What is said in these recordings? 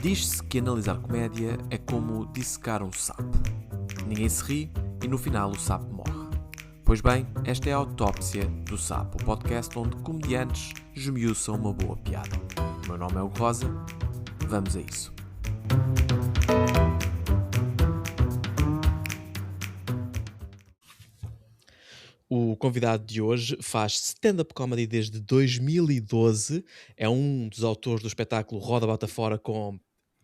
Diz-se que analisar comédia é como dissecar um sapo. Ninguém se ri e no final o sapo morre. Pois bem, esta é a Autópsia do Sapo, o podcast onde comediantes esmiuçam uma boa piada. O meu nome é Hugo Rosa, vamos a isso. O convidado de hoje faz stand-up comedy desde 2012, é um dos autores do espetáculo Roda Bota Fora com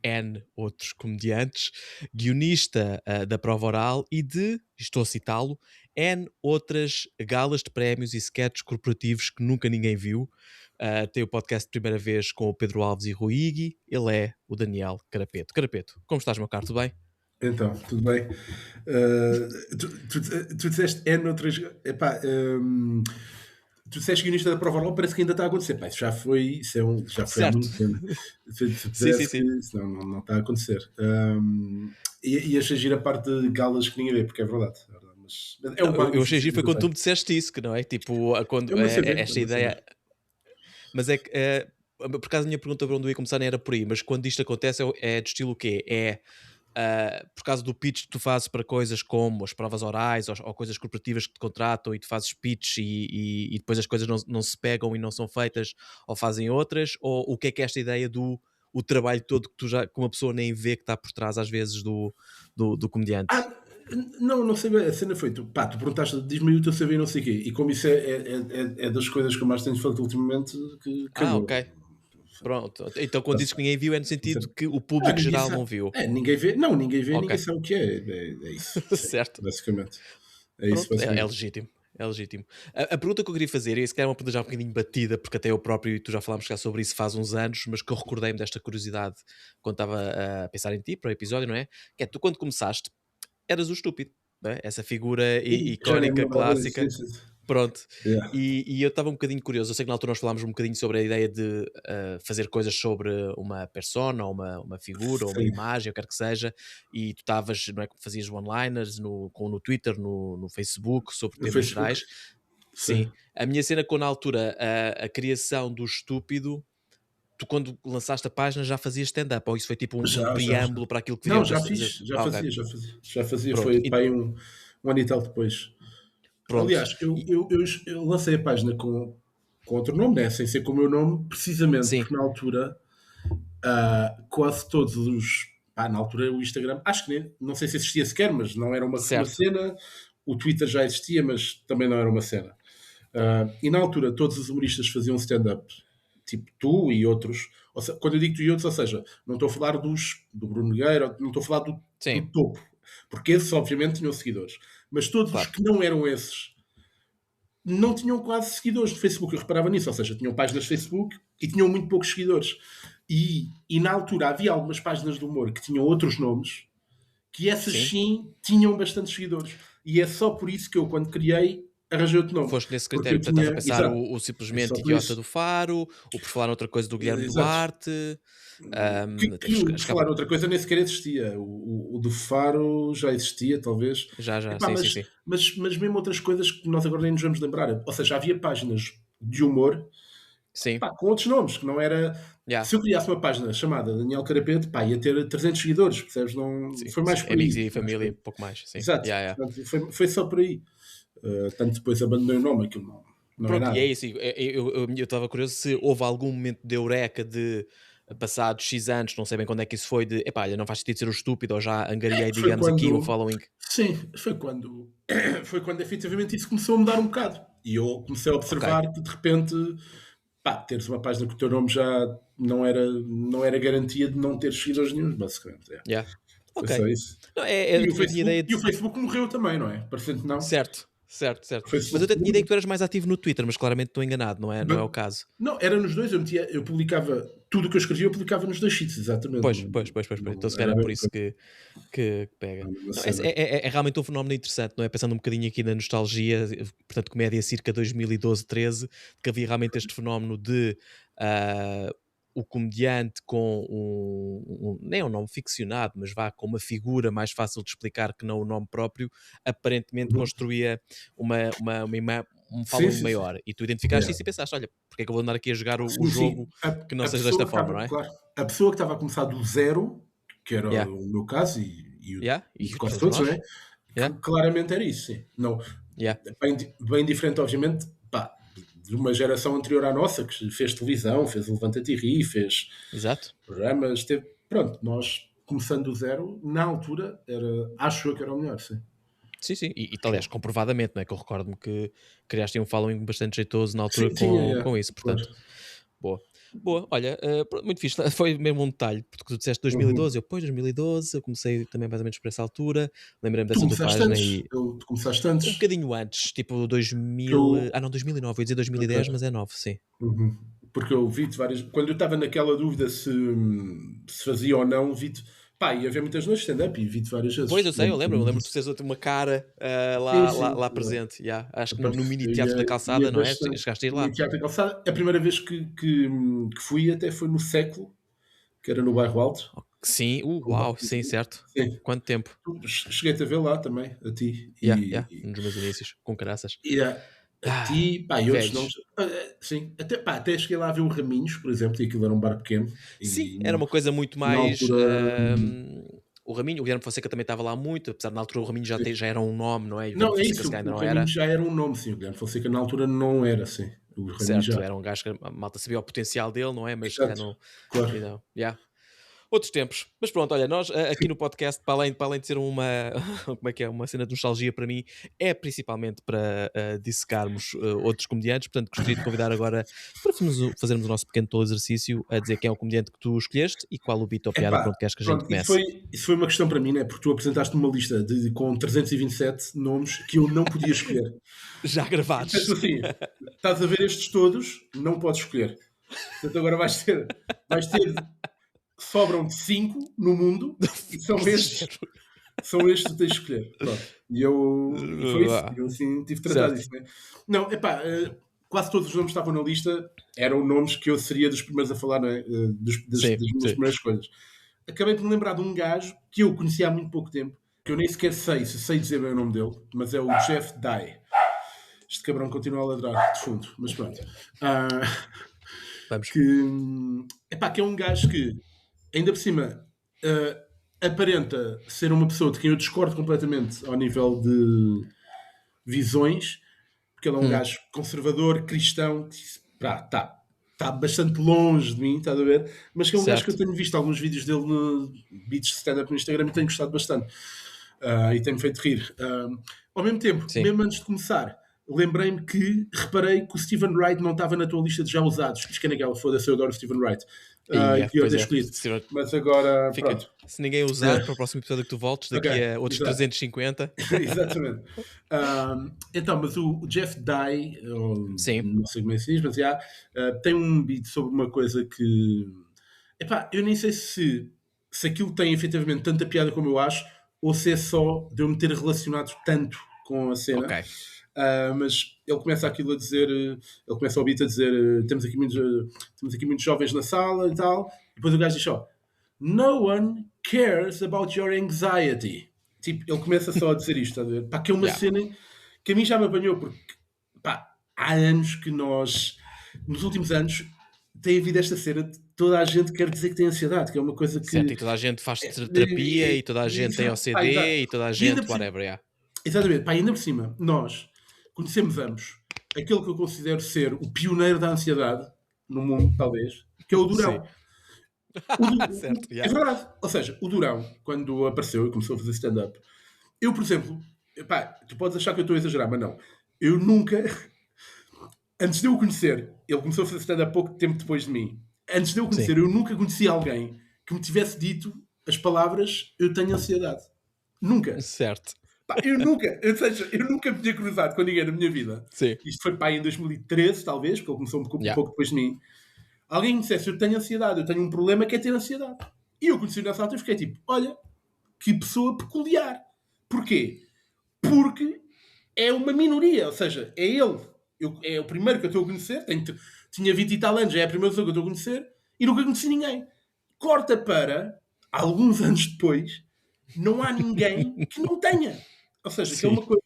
N outros comediantes, guionista da prova oral e de, estou a citá-lo, N outras galas de prémios e sketches corporativos que nunca ninguém viu. Tem o podcast de primeira vez com o Pedro Alves e Rui Igui. Ele é o Daniel Carapeto. Carapeto, como estás, meu caro? Tudo bem? Então, tudo bem? Tu disseste N outras. Epá, tu disseste guionista da prova oral, parece que ainda está a acontecer. Pá, isso já foi, já foi há Certo. muito tempo. Sim. Parece que isso não está a acontecer. E achei giro a parte de galas que ninguém vê, porque é verdade. Mas é um Eu achei magnífico giro foi sítio quando também. tu me disseste isso, que não é? Tipo, É uma saber, esta ideia. Mas é que, por acaso a minha pergunta para onde eu ia começar nem era por aí, mas quando isto acontece é do estilo o quê? Por causa do pitch que tu fazes para coisas como as provas orais ou coisas corporativas que te contratam e tu fazes pitch e depois as coisas não se pegam e não são feitas ou fazem outras, ou o que é esta ideia do o trabalho todo que uma pessoa nem vê que está por trás às vezes do comediante? Não sei bem, a cena foi, tu perguntaste, diz-me o teu saber não sei o quê, e como isso é das coisas que eu mais tenho feito ultimamente, que calhou. Ok. Pronto, então quando dizes que ninguém viu é no sentido que o público Ninguém geral sabe. não viu. Ninguém vê, Ok, ninguém sabe o que é. É isso, sim, certo. basicamente. É isso, Pronto, é basicamente. legítimo. É legítimo. A pergunta que eu queria fazer, e se calhar é uma pergunta já um bocadinho batida, porque até eu próprio e tu já falámos cá sobre isso faz uns anos, mas que eu recordei-me desta curiosidade quando estava a pensar em ti para o episódio, não é? Que é, tu quando começaste, eras o estúpido, não é? Essa figura Já nem me icónica, lembrava disso. clássica. Sim, sim. Pronto, Yeah. e eu estava um bocadinho curioso. Eu sei que na altura nós falámos um bocadinho sobre a ideia de fazer coisas sobre uma persona, ou uma figura, ou uma Sim, imagem, ou quer que seja, e tu estavas, não é, fazias one-liners no Twitter, no Facebook, sobre no temas Facebook. gerais. Sim, Sim. a minha cena com na altura a criação do estúpido, tu quando lançaste a página já fazias stand-up, ou isso foi tipo um Já. preâmbulo para aquilo que Não, viriam a já fazer? fiz, já Ok, fazia, já fazia. Já fazia, pronto. foi para aí um ano e tal depois. Pronto. Aliás, eu lancei a página com outro nome, né? Sem ser com o meu nome, precisamente Sim, porque na altura quase todos os. Na altura o Instagram, acho que nem, não sei se existia sequer, mas não era uma certo. cena. O Twitter já existia, mas também não era uma cena. E na altura todos os humoristas faziam stand-up, tipo tu e outros. Quando eu digo tu e outros, ou seja, não estou a falar do Bruno Nogueira, não estou a falar do Sim, topo, porque esses obviamente tinham seguidores. Mas todos os claro. que não eram esses não tinham quase seguidores no Facebook. Eu reparava nisso, ou seja, tinham páginas de Facebook e tinham muito poucos seguidores. E na altura havia algumas páginas de humor que tinham outros nomes, que essas Sim. sim tinham bastantes seguidores. E é só por isso que eu, quando criei, arranjei outro nome. Foste nesse Porque critério, eu portanto estás a tinha. pensar Exato. o É só simplesmente por idiota do isso. Faro, o por falar noutra coisa do Guilherme Exato. Duarte, Que o de falar outra coisa nem sequer existia. O do Faro já existia, talvez. já, Epá, sim, sim, sim. mas mesmo outras coisas que nós agora nem nos vamos lembrar. Ou seja, havia páginas de humor, Sim, com outros nomes, que não era. já, Se eu criasse uma página chamada Daniel Carapeto, ia ter 300 seguidores, percebes? Não, sim, foi sim. mais por Amigos aí. e Foi mais por família, aí. pouco mais, sim. Exato. Já. Portanto, foi só por aí. Tanto depois abandonei o nome, aquilo não é Pronto, e é nada. isso. Eu estava curioso se houve algum momento de eureka de passados X anos, não sei bem quando é que isso foi, de epá, olha, não faz sentido ser o estúpido, ou já angariei, Foi digamos, aqui um quando. following. Sim, foi quando. Foi quando efetivamente isso começou a mudar um bocado. E eu comecei a Ok, observar que de repente, teres uma página com o teu nome já não era garantia de não ter seguidores nenhum, basicamente. já. Foi Ok. só isso. Não, E eu o tinha ideia Facebook, e o de. Facebook morreu também, não é? Parecendo que não. Certo. O Mas eu Facebook até tinha ideia que tu eras mais ativo no Twitter, mas claramente estou enganado, não é o caso. Não, era nos dois, eu publicava tudo o que eu escrevia, eu publicava nos dois sítios, exatamente. Pois. Então se calhar Era é a por mesma isso que pega. Não, cena. é realmente um fenómeno interessante, não é? Pensando um bocadinho aqui na nostalgia, portanto, comédia circa 2012-13, que havia realmente este fenómeno de ah, o comediante com nem é um nome ficcionado, mas vá com uma figura mais fácil de explicar que não o nome próprio, aparentemente Uhum. construía uma um Sim, following sim, sim. maior. E tu identificaste Yeah. isso e pensaste, olha, porque é que eu vou andar aqui a jogar o Sim, sim. jogo que não A seja pessoa desta que forma, não estava, é? claro, a pessoa que estava a começar do zero, que era Yeah, o meu caso e o yeah, e e de quase todos todos, não nós. é? Yeah, Claramente era isso, sim. Não, yeah, bem diferente, obviamente, pá, de uma geração anterior à nossa, que fez televisão, fez o Levanta-te e Ri, fez exato. programas, teve, pronto, nós começando do zero, na altura, acho eu que era o melhor, sim. Sim, sim. Aliás, comprovadamente, não é? Que eu recordo-me que criaste um following bastante jeitoso na altura Sim, tinha, com isso, claro. portanto, boa. Boa, olha, pronto, muito fixe. Foi mesmo um detalhe, porque tu disseste Uhum. 2012, eu, pois, 2012, eu comecei também mais ou menos por essa altura, lembrei-me Tu dessa tua começaste página antes, e tu começaste antes, um bocadinho antes, tipo que 2000, eu, não, 2009, eu ia dizer 2010, ok. mas é 9, sim. Uhum. Porque eu vi-te várias. Quando eu estava naquela dúvida se fazia ou não, vi-te. Pá, ia haver muitas noites de stand-up e vi-te várias Pois, vezes. eu sei, eu Lembro-me lembro de tu disso. teres uma cara Sim, lá sim. presente, yeah. Acho que no mini teatro da Ia calçada, não é? bastante. Chegaste a ir No lá. Teatro da Calçada. A primeira vez que fui até foi no Século, que era no Bairro Alto. Sim, uau, sim, certo. Sim. Quanto tempo? Cheguei-te a ver lá também, a ti. Yeah, yeah, nos meus inícios, com caraças. E a Ah, ti, pá, e outros nomes. velhos. Sim, até cheguei lá a ver o Raminhos, por exemplo, e aquilo era um bar pequeno. Sim, E era uma coisa muito na mais. altura. O Raminho, o Guilherme Fonseca também estava lá muito, apesar de na altura o Raminho Sim. já era um nome, não é? E o Guilherme Não, é Fonseca se isso. calhar ainda O não Raminho era. já era um nome, sim. O Guilherme Fonseca na altura não era assim. O Raminho Certo, já. era um gajo que a malta sabia o potencial dele, não é? Mas se calhar Exato. não. Claro. You know, yeah. Outros tempos. Mas pronto, olha, nós aqui no podcast, para além de ser uma, como é que é, uma cena de nostalgia para mim, é principalmente para dissecarmos outros comediantes, portanto gostaria de convidar agora para fazermos o nosso pequeno tolo exercício a dizer quem é o comediante que tu escolheste e qual o beat ou piada Epá, pronto, queres que a gente pronto, comece. isso foi uma questão para mim, né? Porque tu apresentaste uma lista com 327 nomes que eu não podia escolher. Já E disseste gravados. assim: estás a ver estes todos, não podes escolher. Portanto, agora vais ter, sobram 5 no mundo e Que exagero. são estes que tens de escolher. Pronto. E foi isso. Eu assim tive de tratar Certo. disso, né? Não, epá, quase todos os nomes que estavam na lista eram nomes que eu seria dos primeiros a falar, não é? Das Sim, minhas sim. primeiras escolhas. Acabei por me lembrar de um gajo que eu conhecia há muito pouco tempo, que eu nem sequer sei se sei dizer bem o nome dele, mas é o Jeff Dye. Este cabrão continua a ladrar de fundo, mas pronto. Ah, Vamos. que é um gajo que, ainda por cima, aparenta ser uma pessoa de quem eu discordo completamente ao nível de visões, porque ele é um Hum, gajo conservador, cristão, que está bastante longe de mim, estás a ver? Mas que é um gajo que eu certo. tenho visto alguns vídeos dele no beats de stand-up no Instagram e tenho gostado bastante. E tem-me feito rir. Ao mesmo tempo, Sim. mesmo antes de começar, lembrei-me que reparei que o Stephen Wright não estava na tua lista de já usados. Diz que é naquela, foda-se, eu adoro o Stephen Wright. E podia Pois ter é. escolhido. Mas agora, Fica. pronto. Se ninguém usar, para o próximo episódio que tu voltes, Ok, daqui a outros exato. 350. Exatamente. Então, mas o Jeff Dye, Sim. não sei como é que se diz, mas já, tem um beat sobre uma coisa que. Epá, eu nem sei se aquilo tem efetivamente tanta piada como eu acho, ou se é só de eu me ter relacionado tanto com a Ok. cena. Mas ele começa aquilo a dizer, ele começa o beat a dizer: temos aqui muitos jovens na sala e tal. E depois o gajo diz: ó, no one cares about your anxiety. Tipo, ele começa só a dizer isto, estás a ver? Pá, que é uma Yeah. cena que a mim já me apanhou, porque pá, há anos que nós, nos últimos anos, tem havido esta cena de toda a gente quer dizer que tem ansiedade, que é uma coisa Certo, que. e toda a gente faz terapia, e toda a gente tem Exato, pá, exato. OCD, e toda a E ainda gente, por cima, whatever, yeah. exatamente, pá, ainda por cima, nós conhecemos ambos aquele que eu considero ser o pioneiro da ansiedade no mundo, talvez, que é o Sim. Durão. Certo, É yeah. verdade. Ou seja, o Durão, quando apareceu e começou a fazer stand-up, eu, por exemplo, pá, tu podes achar que eu estou a exagerar, mas não. Eu nunca, antes de eu o conhecer, ele começou a fazer stand-up pouco tempo depois de mim. Antes de eu o Sim. conhecer, eu nunca conheci alguém que me tivesse dito as palavras eu tenho ansiedade. Nunca. Certo. Pá, ou seja, eu nunca me tinha cruzado com ninguém na minha vida. Sim. Isto foi pá, em 2013, talvez, porque ele começou um Yeah. pouco depois de mim. Alguém me dissesse eu tenho ansiedade, eu tenho um problema que é ter ansiedade. E eu conheci nessa altura e fiquei tipo, olha, que pessoa peculiar. Porquê? Porque é uma minoria, ou seja, é ele. É o primeiro que eu estou a conhecer, tinha 20 e tal anos, já é a primeira pessoa que eu estou a conhecer, e nunca conheci ninguém. Corta para, alguns anos depois, não há ninguém que não tenha. Ou seja, que é Sim. uma coisa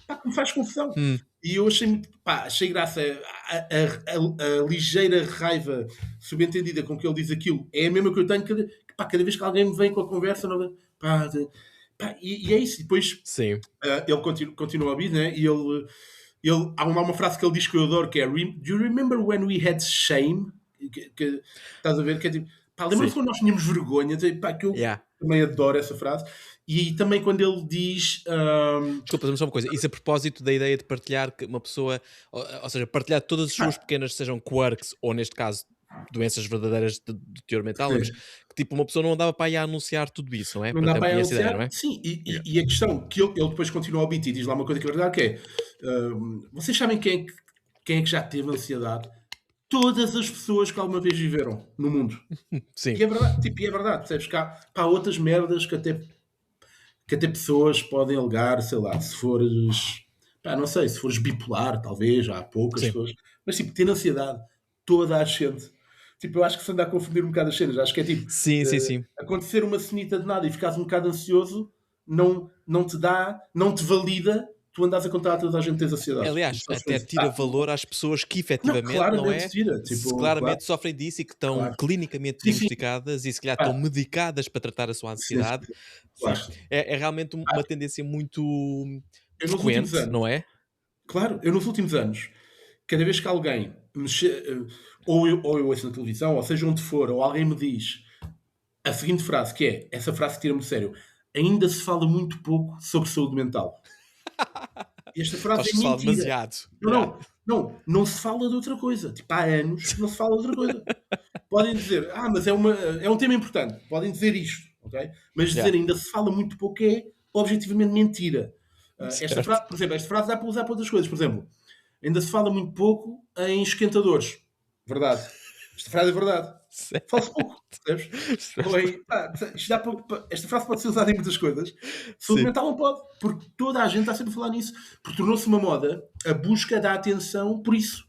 pá, que me faz confusão. E eu achei muito, pá, achei graça, a ligeira raiva subentendida com que ele diz aquilo é a mesma que eu tenho cada vez que alguém me vem com a conversa, não, pá, pá, e é isso. E depois Sim, ele continua a ouvir, né? E há uma frase que ele diz que eu adoro, que é: Do you remember when we had shame? Estás a ver? Que é tipo, pá, lembra-se sim. quando nós tínhamos vergonha? Pá, que eu Yeah. também adoro essa frase. E também quando ele diz. Desculpa, mas só uma coisa. Isso a propósito da ideia de partilhar que uma pessoa, ou seja, partilhar todas as suas Pá, pequenas, sejam quirks, ou neste caso, doenças verdadeiras de teor mental, mas sim, que tipo, uma pessoa não andava para aí a anunciar tudo isso, não é? não Pronto, dá é um para bocadinho essa ideia, anunciar. não é? Sim, Yeah. e a questão que ele depois continua ao beat e diz lá uma coisa que é verdade, que é: vocês sabem quem é que já teve ansiedade? Todas as pessoas que alguma vez viveram no mundo. Sim, E é verdade, tipo, e é verdade, percebes? Que há, pá, outras merdas que até pessoas podem alegar, sei lá, se fores, pá, não sei, se fores bipolar, talvez, há poucas sim. pessoas, mas tipo, ter ansiedade, toda a gente. Tipo, eu acho que se anda a confundir um bocado as cenas, acho que é tipo, Sim, sim, sim. acontecer uma cenita de nada e ficares um bocado ansioso, não te dá, não te valida, tu andas a contar a toda a gente que tens ansiedade. Tipo, Aliás, até tira valor às pessoas que não, efetivamente, não claramente é? tira, tipo, claro, Claramente sofrem disso e que estão claro. clinicamente Sim, sim, diagnosticadas e se calhar estão pá, medicadas para tratar a sua sim, sim, ansiedade. Sim, claro. é realmente uma tendência muito Eu nos últimos frequente, anos, não é? claro, eu nos últimos anos, cada vez que alguém ou eu ouço na televisão, ou seja onde for, ou alguém me diz a seguinte frase, que é essa frase que tira-me de sério: ainda se fala muito pouco sobre saúde mental. Esta frase Acho é que se fala mentira. demasiado. Não, Yeah. não se fala de outra coisa. Tipo, há anos que não se fala de outra coisa. Podem dizer, mas é um tema importante. Podem dizer isto, ok? Mas Yeah. dizer ainda se fala muito pouco é objetivamente mentira. Esta Certo. frase, por exemplo, esta frase dá para usar para outras coisas. Por exemplo, ainda se fala muito pouco em esquentadores. Verdade. Esta frase é verdade. Certo. Fala-se pouco, percebes? Ou Certo. esta frase pode ser usada em muitas coisas. Saúde Sim. mental não pode, porque toda a gente está sempre a falar nisso. Porque tornou-se uma moda a busca da atenção por isso.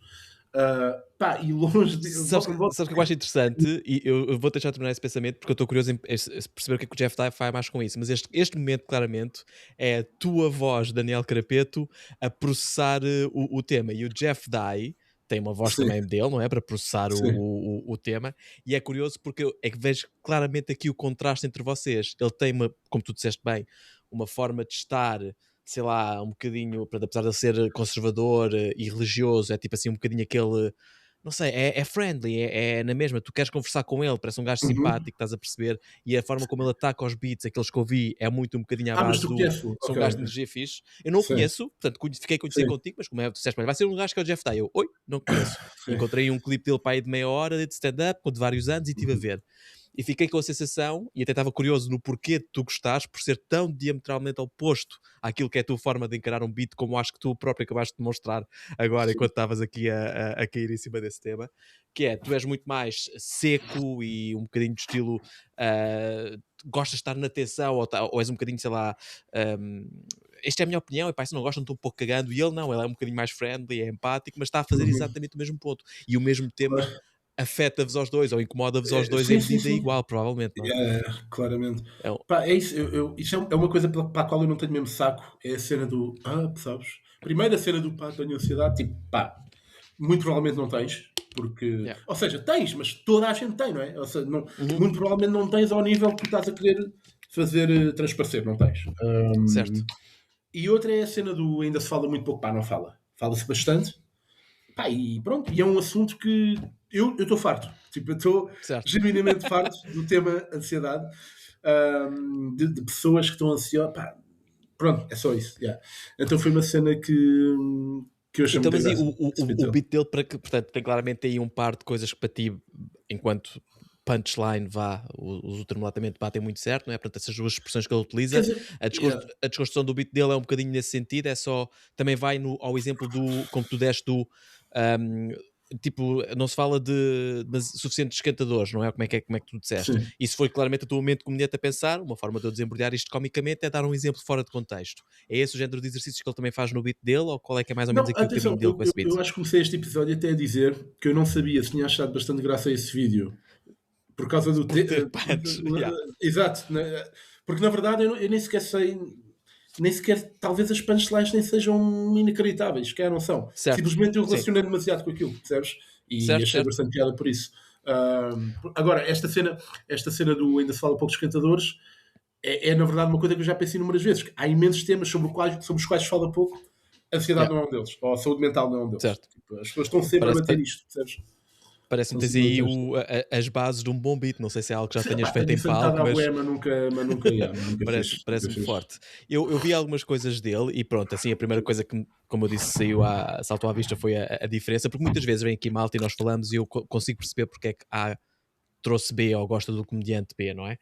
Pá, e longe de. Sabes, sabes o que eu acho interessante? E eu vou deixar terminar esse pensamento porque eu estou curioso em perceber o que é que o Jeff Dye faz mais com isso. Mas este momento, claramente, é a tua voz, Daniel Carapeto, a processar o tema. E o Jeff Dye tem uma voz Sim, também dele, não é? Para processar sim. o tema. E é curioso porque é que vejo claramente aqui o contraste entre vocês. Ele tem uma, como tu disseste bem, uma forma de estar, sei lá, um bocadinho, apesar de ele ser conservador e religioso, é tipo assim um bocadinho aquele, não sei, é friendly, é na mesma, tu queres conversar com ele, parece um gajo Uhum. simpático, estás a perceber, e a forma como ele ataca aos beats, aqueles que eu vi, é muito um bocadinho à Mas base tu do, conheces-o? sou um Ok. gajo de energia fixe. Eu não o Sim, conheço, portanto fiquei a conhecer sim, contigo, mas como é, tu disseste, vai ser um gajo que é o Jeff Dye, eu, oi, não conheço. sim. Encontrei um clipe dele para aí de meia hora de stand-up, de vários anos, e estive a Uhum. ver. E fiquei com a sensação, e até estava curioso no porquê de tu gostares, por ser tão diametralmente oposto àquilo que é a tua forma de encarar um beat, como acho que tu próprio acabaste de mostrar agora, Sim. enquanto estavas aqui a cair em cima desse tema, que é, tu és muito mais seco e um bocadinho de estilo, gostas de estar na atenção, ou és um bocadinho, sei lá, esta é a minha opinião, e pá, se não gostam, estou um pouco cagando, e ele não, ele é um bocadinho mais friendly, é empático, mas está a fazer Uhum. exatamente o mesmo ponto, e o mesmo tema afeta-vos aos dois, ou incomoda-vos aos dois em Sim, sim, medida sim. igual, provavelmente, não é? É, claramente. É Pá, é isso. Isso é uma coisa para a qual eu não tenho mesmo saco. É a cena do. Sabes? Primeiro a cena do pá, tenho ansiedade. Tipo, pá, muito provavelmente não tens. Porque. yeah. Ou seja, tens, mas toda a gente tem, não é? Ou seja, Uhum. muito provavelmente não tens ao nível que tu estás a querer fazer transparecer, não tens. Certo, E outra é a cena do ainda se fala muito pouco, pá, não fala. Fala-se bastante. Pá, e pronto, e é um assunto que eu estou farto. Tipo, eu estou certo. genuinamente farto do tema ansiedade, de pessoas que estão ansiosas. Pá, pronto, é só isso. Yeah. Então foi uma cena que eu achei Então, muita mas e graça. Esse o vídeo. beat dele, para que, portanto, tem claramente aí um par de coisas que para ti, enquanto punchline, vá, o termolatamento batem muito certo, não é? Portanto, essas duas expressões que ele Quer utiliza, dizer, yeah. a desconstrução do beat dele é um bocadinho nesse sentido, é só, também vai ao exemplo do, como tu deste, do, ahm, tipo, não se fala de suficientes esquentadores, não é? Como é que tu disseste? Sim. Isso foi claramente o teu momento comediante a pensar, uma forma de eu desembrulhar isto comicamente é dar um exemplo fora de contexto. É esse o género de exercícios que ele também faz no beat dele, ou qual é que é mais ou menos Não, aqui o caminho atenção, dele com esse beat? eu acho que comecei este episódio até a dizer que eu não sabia se tinha achado bastante graça a esse vídeo por causa do. Por ter punch, yeah. Exato, né? Porque na verdade eu nem sequer sei. nem sequer, talvez as punchlines nem sejam inacreditáveis, que não são. Certo. Simplesmente eu Sim. relacionei demasiado com aquilo, percebes? E Certo, achei certo. bastante piada por isso. Agora, esta cena do Ainda se fala pouco dos cantadores é na verdade uma coisa que eu já pensei inúmeras vezes. Que há imensos temas sobre os quais se fala pouco. A ansiedade Yeah. não é um deles, ou a saúde mental não é um deles. Certo. Tipo, as pessoas estão sempre a Parece, bater isto, percebes? parece-me Estão que tens sempre a aí bater isto. as bases de um bom beat. Não sei se é algo que já tenhas Pá, feito tenho em isso sentado palco, à mas boé, mas nunca fez. Nunca parece-me fez. forte. Eu vi algumas coisas dele e pronto, assim, a primeira coisa que, como eu disse, saltou à vista foi a diferença, porque muitas vezes vem aqui malta e nós falamos e eu consigo perceber porque é que A trouxe B ou gosta do comediante B, não é?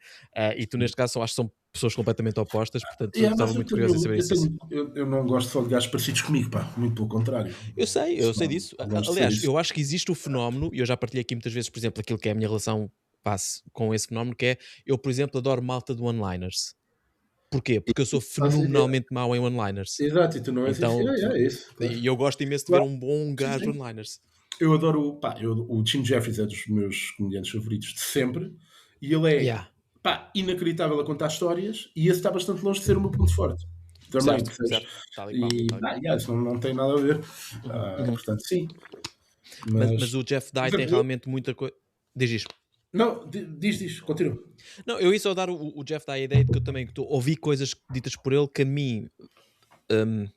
E tu, neste caso, acho que são pessoas completamente opostas, portanto, Yeah, estava mas muito curioso em saber isso. eu não gosto só de gajos parecidos comigo, pá. Muito pelo contrário. Eu Isso sei não, disso. não gosto de ser Aliás, isso. eu acho que existe o fenómeno, e eu já partilhei aqui muitas vezes, por exemplo, aquilo que é a minha relação com esse fenómeno, que é, eu, por exemplo, adoro malta de one-liners. Porquê? Porque eu sou fenomenalmente mau em one-liners. Exato, e tu não és isso. Então, É isso, claro. e eu gosto imenso de ver Claro, um bom sim, gajo de sim. one-liners. Eu adoro, pá, o Jim Jeffries é dos meus comediantes favoritos de sempre, e ele é, Yeah, pá, inacreditável a contar histórias, e esse está bastante longe de ser o meu ponto forte. Também, certo, percebes? certo. Tal e qual, E, tal e pá, qual. yeah, isso não tem nada a ver. Uhum. Portanto, sim. Mas Mas, o Jeff por Dye tem exemplo, realmente muita coisa. Diz isto. não, diz, continua. Não, eu ia só dar o Jeff Dye a ideia de que eu também ouvi coisas ditas por ele que a mim hum,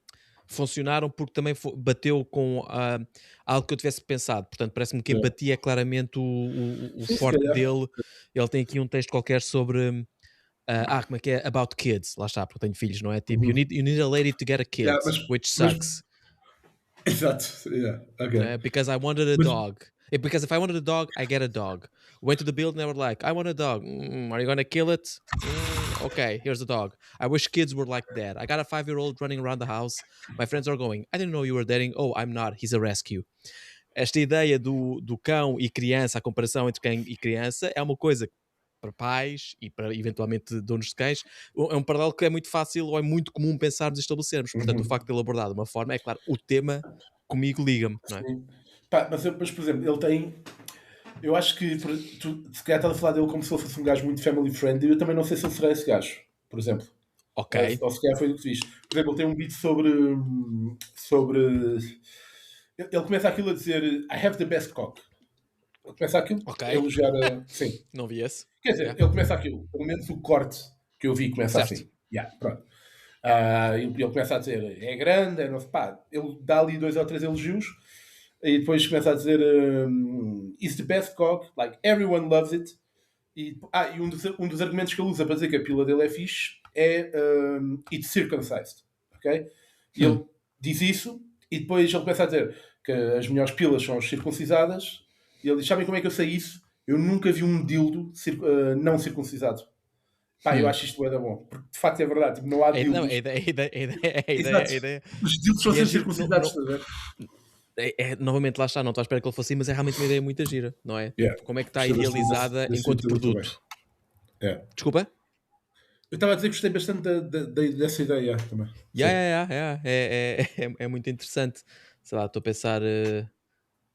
funcionaram porque também bateu com algo que eu tivesse pensado. Portanto, parece-me que a Yeah. empatia é claramente o Sim, se forte calhar. dele. Ele tem aqui um texto qualquer sobre. Como é que é? About kids. Lá está, porque eu tenho filhos, não é? Tipo, Uhum. you need a lady to get a Yeah, kid, which mas, sucks. exato, yeah, ok. Because I wanted a Mas, dog. Because if I wanted a dog, I get a dog. Went to the building, they were like, I want a dog. Are you gonna kill it? Okay, here's the dog. I wish kids were like that. I got a 5-year-old running around the house. My friends are going, I didn't know you were dating. Oh, I'm not. He's a rescue. Esta ideia do cão e criança, a comparação entre cão e criança, é uma coisa que para pais e para eventualmente donos de cães, é um paralelo que é muito fácil ou é muito comum pensarmos e estabelecermos. Portanto, o facto de ele abordar de uma forma, é claro, o tema comigo liga-me, não é? sim. Pá, mas, por exemplo, ele tem. Eu acho que tu se calhar estás a falar dele como se ele fosse um gajo muito family friendly. Eu também não sei se ele será esse gajo, por exemplo. Ok, Ou se calhar foi o que viste. Por exemplo, ele tem um beat sobre. Ele começa aquilo a dizer I have the best cock. Ele começa aquilo ok, a elogiar a. Sim. não vi esse. Quer dizer, Yeah. ele começa aquilo. Pelo menos o corte que eu vi começa Certo. assim. Yeah, pronto. Ele começa a dizer é grande, é não sei, pá. Ele dá ali 2 ou 3 elogios e depois começa a dizer it's the best cock, like everyone loves it. E um dos argumentos que ele usa para dizer que a pila dele é fixe é it's circumcised. Ok? E ele diz isso e depois ele começa a dizer que as melhores pilas são as circuncisadas. E ele diz: sabem como é que eu sei isso? Eu nunca vi um dildo não circuncisado. Pá, eu acho isto bué da bom. Porque de facto é verdade. Tipo, não há Não, dildos. a Exato. ideia. Os dildos são E é sempre giro porque circuncidados. Estás a ver? novamente, lá está, não estou à espera que ele fosse assim, mas é realmente uma ideia muito gira, não é? Yeah. Tipo, como é que está Gostei bastante idealizada desse enquanto sentido também. produto? Yeah. Desculpa? Eu estava a dizer que gostei bastante dessa ideia também. Yeah. É muito interessante. Sei lá, estou a pensar.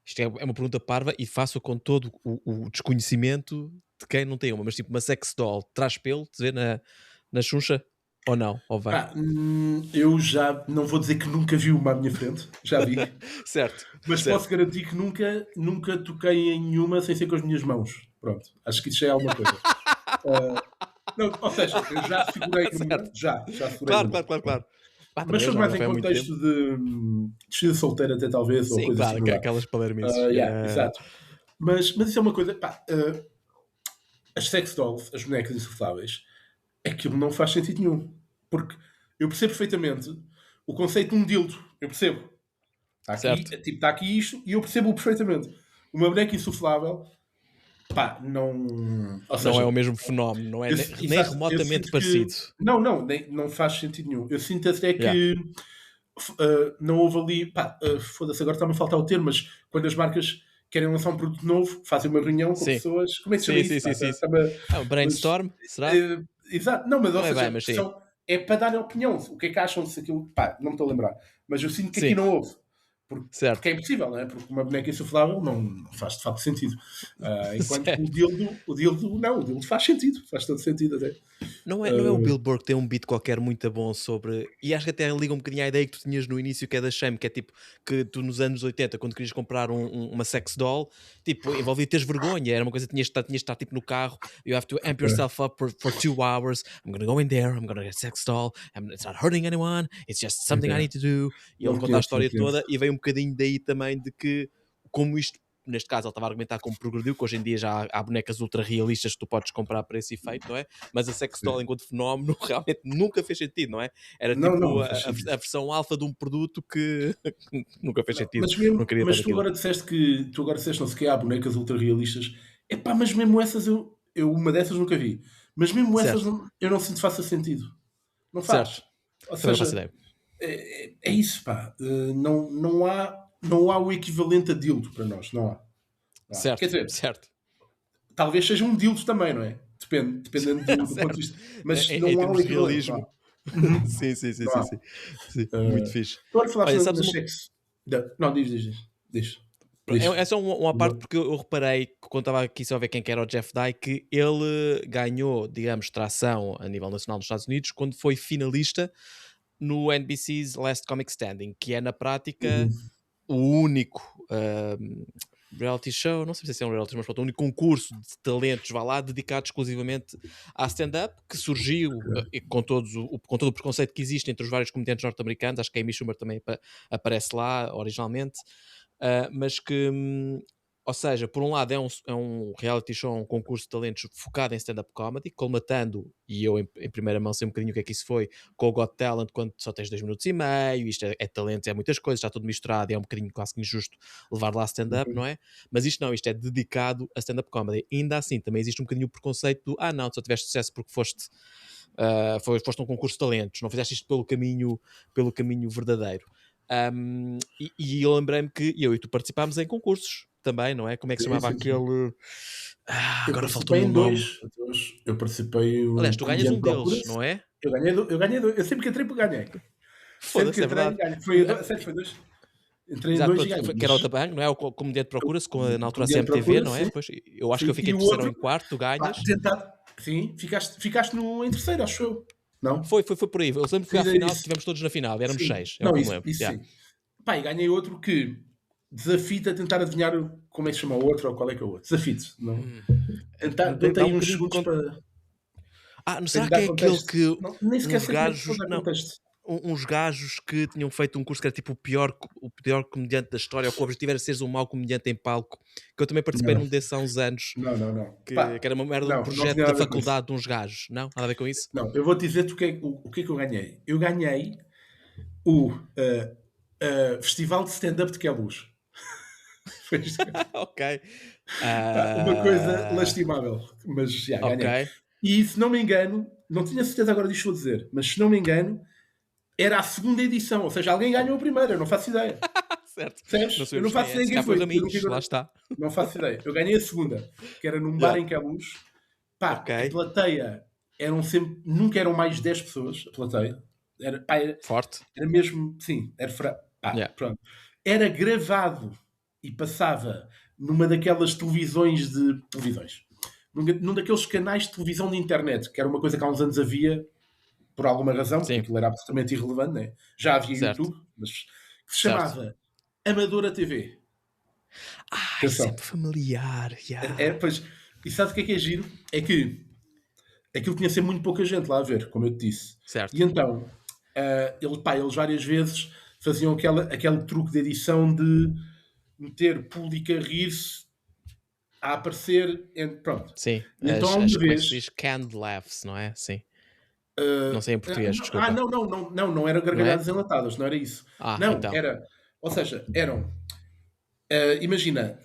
Isto é uma pergunta parva e faço com todo o desconhecimento de quem não tem uma, mas tipo uma sex doll traz pelo, te vê na chuncha? Ou não? Ou vai? Eu já não vou dizer que nunca vi uma à minha frente, já vi, Certo, mas certo. posso garantir que nunca toquei em nenhuma sem ser com as minhas mãos. Pronto, acho que isso já é alguma coisa. Não, ou seja, eu já segurei numa, Certo. já segurei Claro. numa. Também Mas eu foi já mais não em foi há muito contexto tempo. de descida solteira até talvez, ou Sim, coisa claro, similar. aquelas palermices. Exato. Mas isso é uma coisa, pá, as sex dolls, as bonecas insufláveis, aquilo não faz sentido nenhum. Porque eu percebo perfeitamente o conceito de um dildo. Eu percebo. Certo. Está aqui isto e eu percebo perfeitamente. Uma boneca insuflável, pá, não. Ou Não é o seja, mesmo fenómeno, não é nem eu remotamente sinto que. parecido. Não faz sentido nenhum. Eu sinto até Yeah. que não houve ali. Pá, foda-se, agora está-me a faltar o termo, mas quando as marcas querem lançar um produto novo, fazem uma reunião com Sim. pessoas. Como é que se chama isso? Pá, Sim. Está-me- Um brainstorm, será? Exato, não, mas ou Não é bem, seja, mas sim. é para dar opinião. O que é que acham se aquilo. Pá, não me estou a lembrar. Mas eu sinto que Sim. aqui não houve. Porque Certo. é impossível, não é? Porque uma boneca insuflável não faz de facto sentido. Enquanto que Certo. o dildo faz sentido, faz todo sentido até. Não é o Bill Burr que tem um beat qualquer muito bom sobre. E acho que até liga um bocadinho à ideia que tu tinhas no início, que é da Shame, que é tipo que tu nos anos 80, quando querias comprar uma sex doll, tipo, envolvia teres vergonha, era uma coisa que tinhas de estar tipo no carro, you have to amp yourself up for 2 hours. I'm gonna go in there, I'm gonna get a sex doll, it's not hurting anyone, it's just something I Ok. need to do. E Não ele conta a conheço, não história conheço. toda e veio um bocadinho daí também de que, como isto neste caso ele estava a argumentar como progrediu, que hoje em dia já há bonecas ultra realistas que tu podes comprar para esse efeito, não é? Mas a sex doll Sim. enquanto fenómeno realmente nunca fez sentido, não é? Era Não, tipo não a, faz a sentido. versão alfa de um produto que nunca fez Não, sentido, mas, não mesmo, queria mas tanto tu aquilo. agora disseste que tu agora disseste não sei o que há bonecas ultra realistas. Epá, mas mesmo essas eu uma dessas nunca vi. Mas mesmo essas Certo, eu não sinto que faça sentido. Não certo. faz. Ou Também não faço seja, ideia. é isso, pá. Não há o equivalente a dildo para nós. Não há. Não há. Quer Certo, dizer, certo. talvez seja um dildo também, não é? Dependendo do ponto de Certo. vista. Em, Mas em não há o termos de equivalente. Não há. realismo. Sim, sim, sim, Não sim, há. sim. Sim, muito fixe. Agora falaste Olha, sabes nas uma. sexo. Não, diz. Diz. É só uma parte porque eu reparei que quando estava aqui só a ver quem que era o Jeff Dye que ele ganhou, digamos, tração a nível nacional nos Estados Unidos quando foi finalista no NBC's Last Comic Standing, que é na prática Uhum. o único reality show, não sei se é um reality, mas pronto, o único concurso de talentos, vá lá, dedicado exclusivamente à stand-up, que surgiu com todo o preconceito que existe entre os vários comediantes norte-americanos, acho que a Amy Schumer também aparece lá originalmente, mas que, ou seja, por um lado é um reality show, um concurso de talentos focado em stand-up comedy, colmatando, e eu em primeira mão sei um bocadinho o que é que isso foi, com o Got Talent, quando só tens 2 minutos e meio, isto é talento, é muitas coisas, está tudo misturado, e é um bocadinho quase que injusto levar lá stand-up, não é? Mas isto não, isto é dedicado a stand-up comedy. E ainda assim, também existe um bocadinho o preconceito do, não, só tiveste sucesso porque foste um concurso de talentos, não fizeste isto pelo caminho verdadeiro. E eu lembrei-me que eu e tu participámos em concursos também, não é? Como é que se Sim, chamava sim, sim. aquele. Eu Agora participei faltou-me o em nome. dois. Eu participei Aliás, o tu ganhas Comediante um deles, Procura-se. não é? Eu ganhei dois. Eu sempre que entrei, ganhei. Sempre que Foda-se, é entrei, verdade. ganhei. Foi, sério, foi dois. Entrei em Exato, dois e pronto, ganhei. que era o da Mas Bang, não é? O comediante procura-se, na o altura a Comediante CMTV, não Procura-se, é? sim. Pois, eu acho que eu Sim. fiquei E em o terceiro ou em outro, quarto, tu pá, ganhas. tentar. Sim, ficaste em terceiro, acho eu. Não? Foi por aí. Eu lembro que fui Foi à final, isso. tivemos todos na final, éramos Sim. 6, é o Não, que eu me isso, lembro. isso Yeah. sim. Pá, e ganhei outro que desafio-te a tentar adivinhar como é que se chama o outro ou qual é que é o outro. Desafio-te. Não, Hum. tentar, Dá dou-te um aí uns bocadinho de. segundos Não para será lhe que dar é aquele contexto. que Não, nem sequer uns sei como é que se pode gajos. dar Não, contexto. uns gajos que tinham feito um curso que era tipo o pior comediante da história, ou que o objetivo era seres um mau comediante em palco, que eu também participei Não, num desses há uns anos, não. que Pá, era uma merda de um não projeto tinha da nada a ver com isso. faculdade de uns gajos. Não? Nada a ver com isso? Não, eu vou dizer-te o que é que eu ganhei. Eu ganhei o Festival de Stand-Up de Queluz. Foi isto. Ok. Pá, uma coisa Ah, lastimável, mas já ok. ganhei. E se não me engano, não tinha certeza agora disto vou dizer, mas se não me engano, era a segunda edição, ou seja, alguém ganhou a primeira, eu não faço ideia. Certo. Não Percebes? Eu não sabemos quem faço é. ideia Se quem cá foi o foi. Eu Raminhos, lá está. não faço ideia. Eu ganhei a segunda, que era num bar Yeah. em Queluz. Pá, Ok. a plateia eram sempre, nunca eram mais de 10 pessoas, a plateia. Forte. Era mesmo, sim, Yeah. pronto. Era gravado e passava numa daquelas televisões, num daqueles canais de televisão de internet, que era uma coisa que há uns anos havia, por alguma razão, porque Sim. aquilo era absolutamente irrelevante, né? Já havia Certo. YouTube, mas que se Certo. chamava Amadora TV. Ai, Atenção. sempre familiar. Yeah. Pois, e sabe o que é giro? É que aquilo tinha sempre muito pouca gente lá a ver, como eu te disse. E Certo. então, eles várias vezes faziam aquele truque de edição de meter público a rir-se, a aparecer, pronto. Sim. E então há uma Como é que se vez. diz? Canned laughs, não é? Sim. Não sei em português, Não, desculpa. não eram Não é? gargalhadas enlatadas, não era isso. Não, Então. era. Ou seja, eram. Imagina,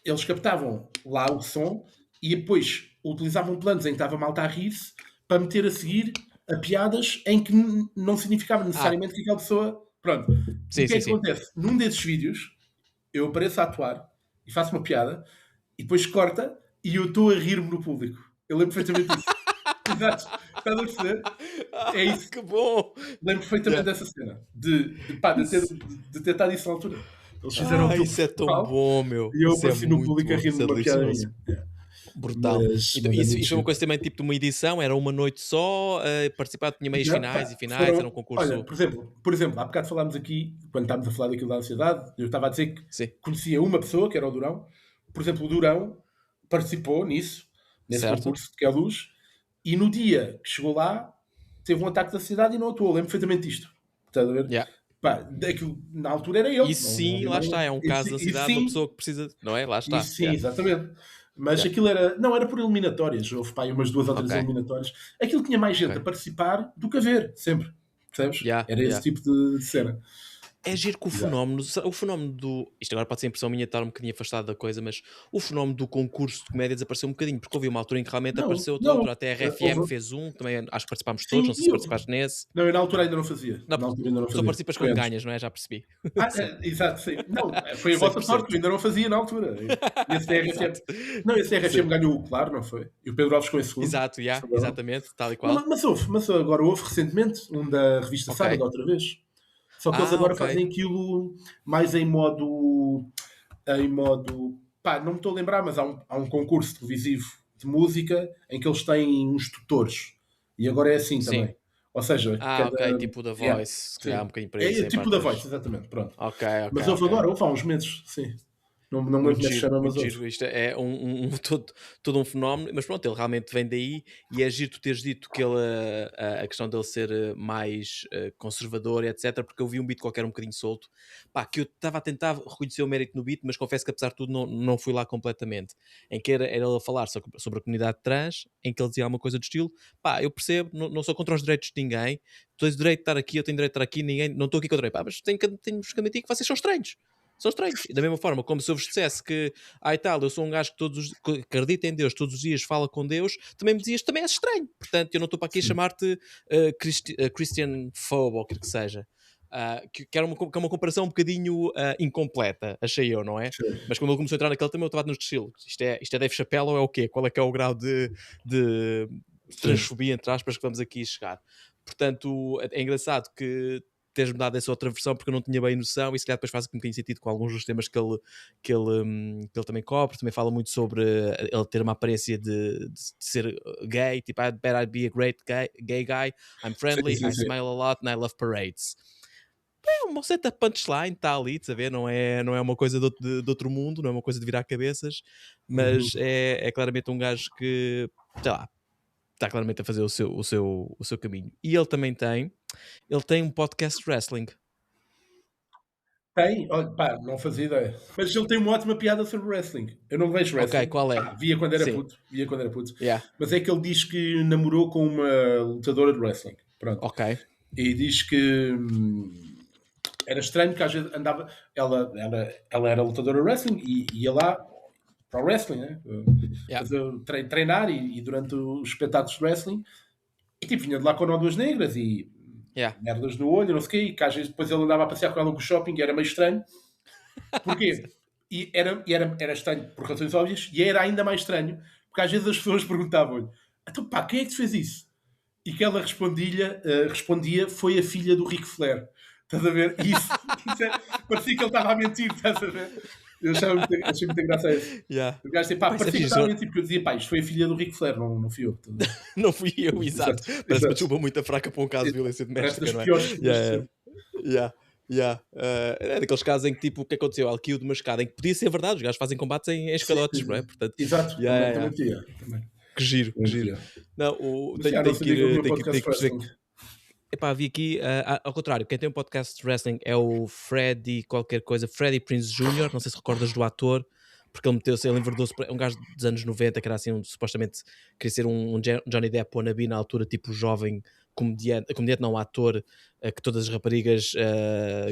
eles captavam lá o som e depois utilizavam planos em que estava malta a rir-se para meter a seguir a piadas em que não significava Ah, necessariamente que aquela pessoa. Pronto. E o sim, que é sim, que sim. acontece? Num desses vídeos, eu apareço a atuar e faço uma piada e depois corta e eu estou a rir-me no público. Eu lembro perfeitamente disso. Exato. Estás a perceber? É isso. Que bom! Lembro perfeitamente Yeah. dessa cena. De ter estado isso na altura. Eles fizeram aquilo Isso é tão profissional bom, meu. e eu Isso é apareci no muito público a bom. rir-me Isso de é uma piada delicioso. minha. Yeah. Brutal. Então, Mas é isso muito foi uma giro. coisa também tipo de uma edição, era uma noite só, participar, tinha meios Não, finais e pá, finais, era um foram, olha, concurso. por exemplo, há bocado falámos aqui, quando estávamos a falar daquilo da ansiedade, eu estava a dizer que Sim, conhecia uma pessoa, que era o Durão. Por exemplo, o Durão participou nisso, nesse certo? concurso que é a Luz, e no dia que chegou lá, teve um ataque de ansiedade e não atuou. Lembro perfeitamente disto. Estás a ver? Yeah. Pá, daquilo, na altura era ele, Isso não sim, havia lá mais está, ninguém. é um caso de E ansiedade, uma sim, pessoa que precisa, não é? Lá está. isso sim, Yeah. exatamente. Mas Yeah. aquilo era. Não, era por eliminatórias. Houve pá, aí umas 2 ou 3 Ok, eliminatórias. Aquilo tinha mais ok. gente a participar do que a ver, sempre. Percebes? Yeah, Era esse yeah. tipo de cena. É giro que Yeah. o fenómeno do. Isto agora pode ser impressão minha estar um bocadinho afastado da coisa, mas o fenómeno do concurso de comédia desapareceu um bocadinho, porque houve uma altura em que realmente Não, apareceu, outra não. altura até a RFM Houve. fez um, também acho que participámos todos, Sim, não sei se e houve. participaste nesse. Não, eu na altura ainda não fazia. Não, Na altura ainda não só fazia. participas Foi quando antes. ganhas, não é? Já percebi. Sim, Exato, sim. Não, foi a vossa sorte, 100%. que eu ainda não fazia na altura. Esse da RFM. Exato. Não, esse da RFM Sim. ganhou o Claro, não foi? E o Pedro Alves ficou em segundo. Exato, yeah, Sabadão. exatamente, tal e Não, qual. mas agora houve recentemente um da revista Ok. Sábado, outra vez. Só que eles Ah, agora ok. fazem aquilo mais em modo. Em modo. Pá, não me estou a lembrar, mas há um concurso televisivo de música em que eles têm uns tutores. E agora é assim Sim. também. Ou seja, Ah, cada. ok, tipo da Yeah, Voice, se calhar um sim. bocadinho para isso, É em tipo parte da das... Voice, exatamente. Pronto. Ok, ok, Mas houve ok. agora, houve há uns meses, sim. Não me lembro como é que se chama, mas Muito houve. giro. Isto é todo um fenómeno, mas pronto, ele realmente vem daí e é giro tu teres dito que ele, a questão dele ser mais conservador, etc. Porque eu vi um beat qualquer um bocadinho solto, pá, que eu estava a tentar reconhecer o mérito no beat, mas confesso que apesar de tudo não fui lá completamente. Em que era ele a falar sobre a comunidade trans, em que ele dizia alguma coisa do estilo, pá, eu percebo, não sou contra os direitos de ninguém, tu tens o direito de estar aqui, eu tenho direito de estar aqui, ninguém, não estou aqui contra o direito, pá, mas tenho-vos que admitir que vocês são estranhos. São estranhos. E da mesma forma, como se eu vos dissesse que, tal, eu sou um gajo que acredita em Deus, todos os dias fala com Deus, também me dizias, também és estranho. Portanto, eu não estou para aqui a Sim. chamar-te Christian phobe ou o que seja. Que é uma comparação um bocadinho incompleta, achei eu, não é? Sim. Mas quando ele começou a entrar naquele tema, eu estava no estilo. Isto é Dave Chappelle ou é o quê? Qual é que é o grau de Sim. transfobia, entre aspas, que vamos aqui chegar? Portanto, é engraçado que teres-me dado essa outra versão porque eu não tinha bem noção e se calhar depois faz um bocadinho sentido com alguns dos temas que ele também cobre. Também fala muito sobre ele ter uma aparência de ser gay, tipo I bet I'd be a great gay guy, I'm friendly, Sim, I sim. smile a lot and I love parades. É uma certa punchline, está ali, a ver? Não é uma coisa de outro mundo, não é uma coisa de virar cabeças, mas Uhum. é claramente um gajo que, sei lá, está claramente a fazer o seu caminho. E ele tem um podcast de wrestling. Tem, olha, pá, não fazia ideia. Mas ele tem uma ótima piada sobre wrestling. Eu não vejo Ok, wrestling. qual Pá, é? via quando era Sim, puto. Via quando era puto. yeah, Mas é que ele diz que namorou com uma lutadora de wrestling. Pronto. ok, E diz que era estranho que às vezes andava. Ela era lutadora de wrestling e ia lá para o wrestling, né? yeah, Treinar e durante os espetáculos de wrestling. E tipo, vinha de lá com nódoas negras e yeah. merdas no olho, não sei o quê. E que às vezes depois ele andava a passear com ela no shopping e era meio estranho. Porquê? E era estranho por razões óbvias, e era ainda mais estranho, porque às vezes as pessoas perguntavam-lhe: então pá, quem é que te fez isso? E que ela respondia: foi a filha do Ric Flair. Estás a ver? Parecia que ele estava a mentir, estás a ver? Eu achei muito engraçado isso. Yeah. O gajo disse: pá, Epá, isso é parecia que ele fixe. estava a mentir, porque eu dizia: pá, isto foi a filha do Ric Flair, não fui eu. Estás a ver? Não fui eu, exato. Exato, Parece uma exato. desculpa muito fraca para um caso de violência Parece doméstica, das não é? piores desculpas de Yeah, sempre. yeah, yeah. É daqueles casos em que, tipo, o que aconteceu? Ela caiu de uma escada, em que podia ser verdade, os gajos fazem combates em Sim, escadotes, não é? Portanto, exato, yeah, também, yeah, yeah. tinha. Também, Que giro, que giro. tinha. Não, Mas tenho, já não tenho que sabia que ele ir, tinha um tenho que, podcast tenho de que perceber wrestling. epá, vi aqui, ao contrário, quem tem um podcast de wrestling é o Freddy qualquer coisa, Freddy Prinze Jr., não sei se recordas do ator, porque ele enverdou-se, é um gajo dos anos 90, que era assim, supostamente, queria ser um Johnny Depp wannabe na altura, tipo jovem comediante não, ator, que todas as raparigas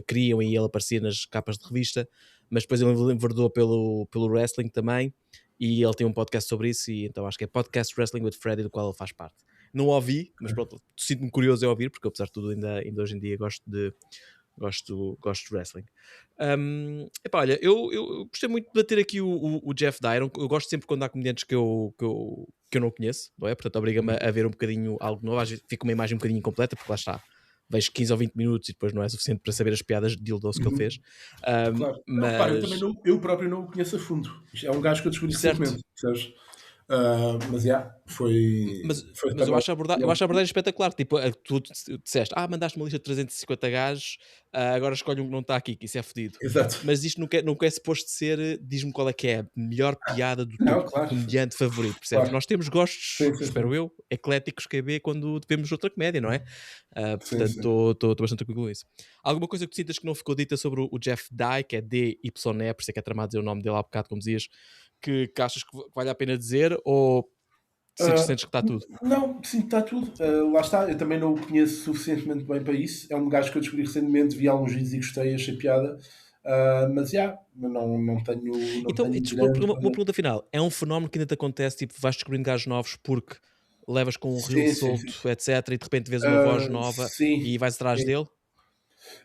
queriam e ele aparecia nas capas de revista, mas depois ele enverdou pelo wrestling também, e ele tem um podcast sobre isso, e então acho que é Podcast Wrestling with Freddy, do qual ele faz parte. Não ouvi, mas pronto, sinto-me curioso em ouvir, porque apesar de tudo ainda hoje em dia gosto de wrestling. Epá, olha, eu gostei muito de bater aqui o Jeff Dye. Eu gosto sempre quando há comediantes que eu não conheço, não é? Portanto, obriga-me a ver um bocadinho algo novo. Às vezes fica uma imagem um bocadinho incompleta, porque lá está, vejo 15 ou 20 minutos e depois não é suficiente para saber as piadas de dildos que ele Uhum. fez. Claro. Não, repara, eu também Mas, eu próprio não o conheço a fundo. Isto é um gajo que eu descobri certo, recentemente, percebes? Mas, yeah, foi Mas eu também. acho eu acho a abordagem espetacular. Tipo, tu disseste, mandaste uma lista de 350 gajos, agora escolhe um que não está aqui, que isso é fodido. Exato. Mas isto nunca é suposto ser, diz-me qual é a melhor piada do teu Não, claro, comediante favorito, percebes? claro. Nós temos gostos, Sim, sim, espero sim. eu, ecléticos KB quando vemos outra comédia, não é? Sim, Portanto, sim. estou bastante tranquilo com isso. Alguma coisa que tu sintas que não ficou dita sobre o Jeff Dye, que é D-Y-E, por isso é que é tramado dizer o nome dele há bocado, como dizias, que achas que vale a pena dizer, ou Ah, sentes que está tudo? não, sim, está tudo. Lá está, eu também não o conheço suficientemente bem para isso. É um gajo que eu descobri recentemente, vi alguns vídeos e gostei, achei piada. Mas já, não Então, tenho desculpa, grande. uma pergunta final. É um fenómeno que ainda te acontece, tipo, vais descobrindo gajos novos porque levas com um reel Sim, sim, sim. solto, etc, e de repente vês uma voz nova Sim, e vais atrás sim. dele?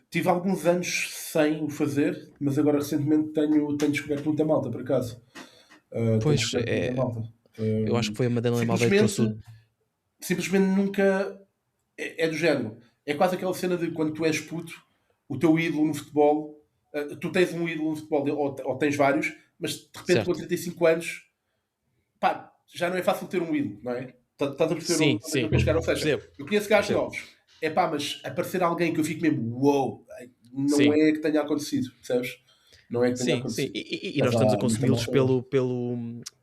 Tive alguns anos sem o fazer, mas agora recentemente tenho descoberto muita malta, por acaso. Tenho Pois, descoberto muita malta. eu acho que foi a Madalena Malveio que Simplesmente, trouxe o... simplesmente nunca. É do género. É quase aquela cena de quando tu és puto, o teu ídolo no futebol. Tu tens um ídolo no futebol, ou tens vários, mas de repente com Certo. 35 anos, pá, já não é fácil ter um ídolo, não é? Estás a perceber Sim, onde é que eu sim. quero chegar? Ou seja, Percebo, eu conheço gajos percebo. novos. É pá, mas aparecer alguém que eu fico mesmo, uou, não Sim, é que tenha acontecido, percebes? Não é que tenha sim, sim. acontecido. E Mas nós estamos a há muita consumi-los malta.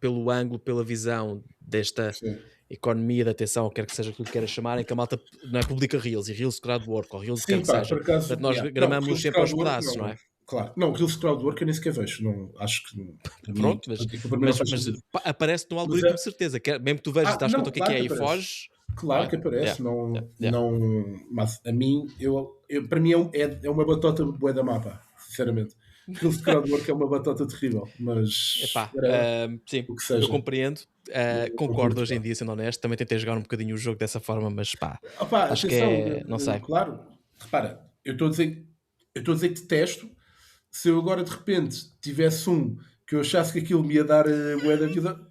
pelo ângulo, pela visão desta Sim, economia da atenção, quer que seja aquilo que queiras chamar, em que a malta não é publica reels e reels de crowdwork ou reels de quer sim, que pá, seja. por acaso, Portanto, nós yeah. Não, gramamos Reels sempre aos Crowdwork, pedaços, não não. é? Claro. Não, Reels Crowdwork eu nem sequer vejo. Não, acho que para mim, Pronto, mas, para mim não mas, faz mas sentido. aparece no Mas algoritmo de certeza, mesmo que tu vejas e estás conta não, o que claro é que e aparece. foges, não Claro é? que aparece. Yeah, Não, yeah, yeah. não, mas a mim, para mim é uma batota bué da mapa, sinceramente. Reels Crowdwork é uma batota terrível, mas Epá, whatever, sim, o que eu seja. compreendo, Não concordo curto, hoje em pá. dia, sendo honesto, também tentei jogar um bocadinho o jogo dessa forma, mas pá, Opá, acho que atenção, é, não sei. claro, repara, eu estou a dizer que detesto. Se eu agora de repente tivesse um que eu achasse que aquilo me ia dar bué da vida,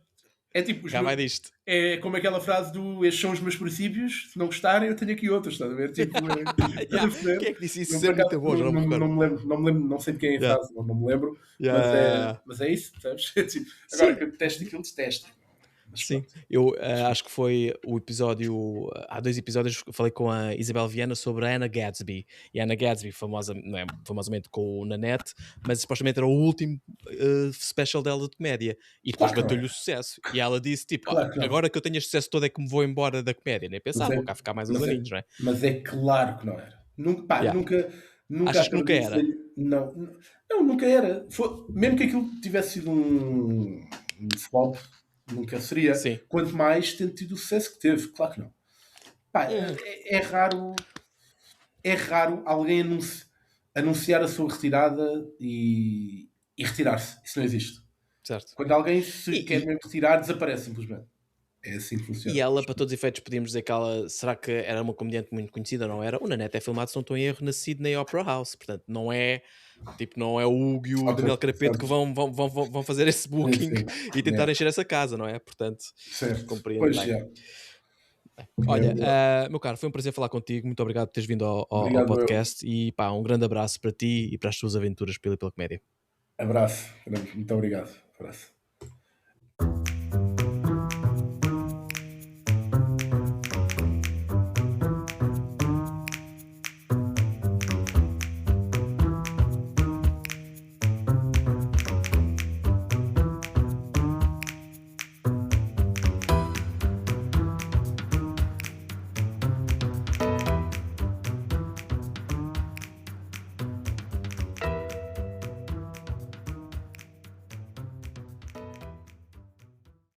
é tipo, Cá vai disto. é como aquela frase do estes são os meus princípios, se não gostarem eu tenho aqui outros, estás a ver? Tipo, estás a Yeah, perceber? quem é que disse isso? Eu, Isso é por acaso, muito bom, já não me recordo. não me lembro, não sei de quem é a Yeah, frase, não me lembro, yeah. mas é isso, sabes? É tipo, agora Sim, que eu detesto aquilo, detesto. Mas sim, pronto. eu acho que foi o episódio. Há 2 episódios que eu falei com a Isabel Viana sobre a Anna Gadsby. E a Anna Gadsby, famosa, não é, famosamente com o Nanette, mas supostamente era o último special dela de comédia. E depois Claro que não bateu-lhe o é. sucesso. E ela disse: tipo, Claro que não. agora que eu tenho este sucesso todo é que me vou embora da comédia. Nem Mas pensar, é, vou cá ficar mais uns mas é, aninhos, não é? mas é claro que não era. Nunca, pá, Yeah. nunca Achas que nunca era? acreditei. Não, não, nunca era. Mesmo que aquilo tivesse sido um flop, nunca seria. Sim. Quanto mais tendo tido o sucesso que teve, claro que não. Pá, Hum, é raro alguém anunciar a sua retirada e retirar-se. Isso não existe. certo. Quando alguém se quer E, mesmo retirar, desaparece simplesmente. É assim que E funciona. ela, para todos os efeitos, podíamos dizer que ela, será que era uma comediante muito conhecida? Não era? O Nanette é filmado, se não estou em erro, na Sydney Opera House, portanto, não é o Hugo e o Ok, Daniel Carapeto que certo. vão fazer esse Sim, booking sim. e tentar Yeah. encher essa casa, não é? Portanto, Certo. compreendo Pois bem. já. É Olha, verdade. meu caro, foi um prazer falar contigo, muito obrigado por teres vindo ao Obrigado, eu. podcast e pá, um grande abraço para ti e para as tuas aventuras pela comédia. Abraço. Muito obrigado. Abraço.